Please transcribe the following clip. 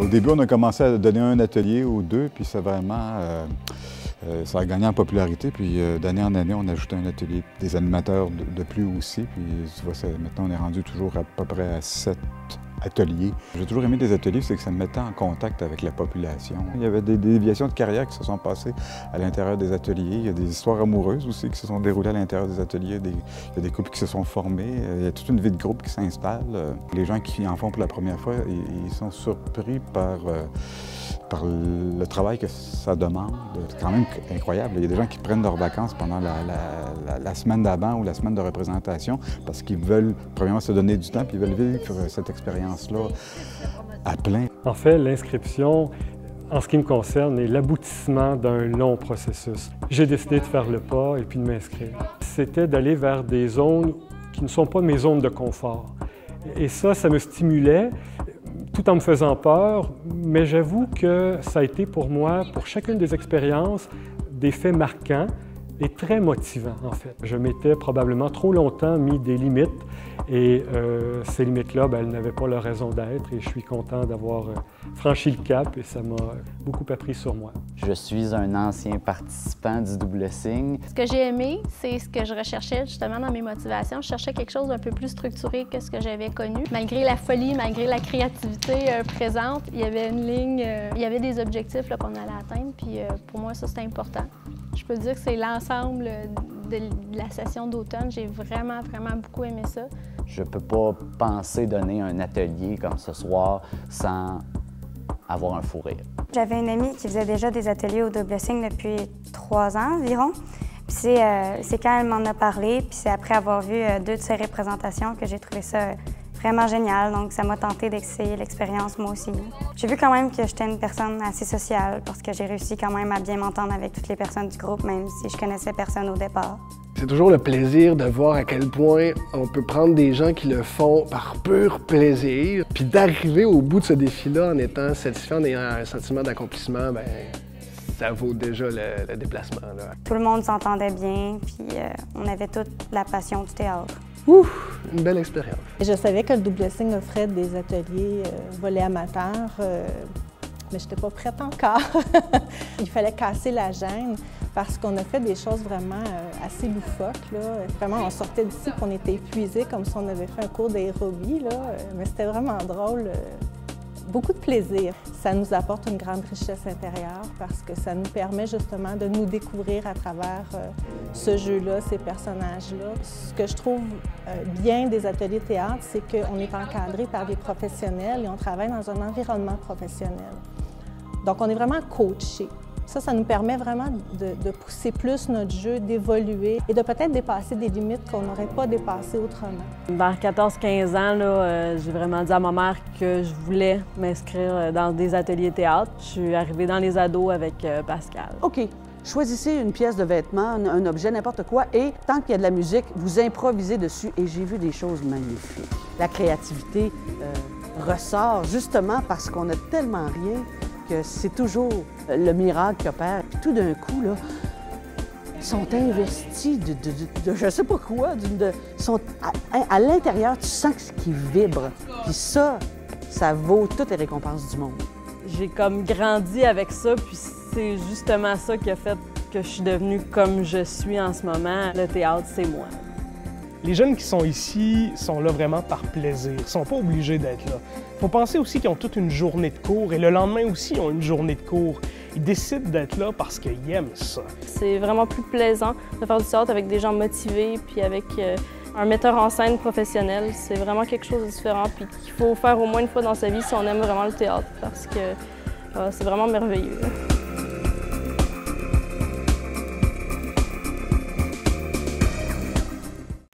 Au début, on a commencé à donner un atelier ou deux, puis ça vraiment... ça a gagné en popularité, puis d'année en année, on a ajouté un atelier, des animateurs de plus aussi, puis tu vois, maintenant, on est rendu toujours à peu près à 7 ateliers. J'ai toujours aimé des ateliers, c'est que ça me mettait en contact avec la population. Il y avait des déviations de carrière qui se sont passées à l'intérieur des ateliers. Il y a des histoires amoureuses aussi qui se sont déroulées à l'intérieur des ateliers. Il y a des couples qui se sont formés. Il y a toute une vie de groupe qui s'installe. Les gens qui en font pour la première fois, ils sont surpris par le travail que ça demande. C'est quand même incroyable. Il y a des gens qui prennent leurs vacances pendant la semaine d'avant ou la semaine de représentation parce qu'ils veulent, premièrement, se donner du temps puis ils veulent vivre cette expérience-là à plein. En fait, l'inscription, en ce qui me concerne, est l'aboutissement d'un long processus. J'ai décidé de faire le pas et puis de m'inscrire. C'était d'aller vers des zones qui ne sont pas mes zones de confort. Et ça me stimulait, tout en me faisant peur, mais j'avoue que ça a été pour moi, pour chacune des expériences, des faits marquants et très motivants, en fait. Je m'étais probablement trop longtemps mis des limites et ces limites-là, elles n'avaient pas leur raison d'être et je suis content d'avoir franchi le cap et ça m'a beaucoup appris sur moi. Je suis un ancien participant du Double Signe. Ce que j'ai aimé, c'est ce que je recherchais justement dans mes motivations. Je cherchais quelque chose d'un peu plus structuré que ce que j'avais connu. Malgré la folie, malgré la créativité présente, il y avait une ligne, il y avait des objectifs qu'on allait atteindre, puis pour moi, ça, c'était important. Je peux dire que c'est l'ensemble de la session d'automne. J'ai vraiment beaucoup aimé ça. Je peux pas penser donner un atelier comme ce soir sans avoir un fou rire. J'avais une amie qui faisait déjà des ateliers au Double Signe depuis 3 ans environ. Puis c'est quand elle m'en a parlé, puis c'est après avoir vu 2 de ses représentations que j'ai trouvé ça vraiment génial. Donc ça m'a tenté d'essayer l'expérience moi aussi. J'ai vu quand même que j'étais une personne assez sociale parce que j'ai réussi quand même à bien m'entendre avec toutes les personnes du groupe, même si je connaissais personne au départ. C'est toujours le plaisir de voir à quel point on peut prendre des gens qui le font par pur plaisir, puis d'arriver au bout de ce défi-là en étant satisfait, en ayant un sentiment d'accomplissement, ça vaut déjà le déplacement, là. Tout le monde s'entendait bien, puis on avait toute la passion du théâtre. Ouf! Une belle expérience. Je savais que le Double Signe offrait des ateliers volets amateurs, mais je n'étais pas prête encore. Il fallait casser la gêne parce qu'on a fait des choses vraiment assez loufoques, là. Vraiment, on sortait d'ici et on était épuisés comme si on avait fait un cours d'aérobie, là. Mais c'était vraiment drôle. Beaucoup de plaisir. Ça nous apporte une grande richesse intérieure parce que ça nous permet justement de nous découvrir à travers ce jeu-là, ces personnages-là. Ce que je trouve bien des ateliers théâtre, c'est qu'on est encadré par des professionnels et on travaille dans un environnement professionnel. Donc, on est vraiment coaché. Ça nous permet vraiment de pousser plus notre jeu, d'évoluer et de peut-être dépasser des limites qu'on n'aurait pas dépassées autrement. Vers 14-15 ans, j'ai vraiment dit à ma mère que je voulais m'inscrire dans des ateliers théâtre. Je suis arrivée dans les ados avec Pascal. OK. Choisissez une pièce de vêtement, un objet, n'importe quoi, et tant qu'il y a de la musique, vous improvisez dessus. Et j'ai vu des choses magnifiques. La créativité ressort justement parce qu'on n'a tellement rien que c'est toujours le miracle qui opère. Puis tout d'un coup, là, ils sont investis de je sais pas quoi, sont à l'intérieur, tu sens qu'ils vibrent. Puis ça vaut toutes les récompenses du monde. J'ai comme grandi avec ça, puis c'est justement ça qui a fait que je suis devenue comme je suis en ce moment. Le théâtre, c'est moi. Les jeunes qui sont ici sont là vraiment par plaisir. Ils ne sont pas obligés d'être là. Il faut penser aussi qu'ils ont toute une journée de cours et le lendemain aussi, ils ont une journée de cours. Ils décident d'être là parce qu'ils aiment ça. C'est vraiment plus plaisant de faire du théâtre avec des gens motivés puis avec un metteur en scène professionnel. C'est vraiment quelque chose de différent puis qu'il faut faire au moins une fois dans sa vie si on aime vraiment le théâtre parce que c'est vraiment merveilleux.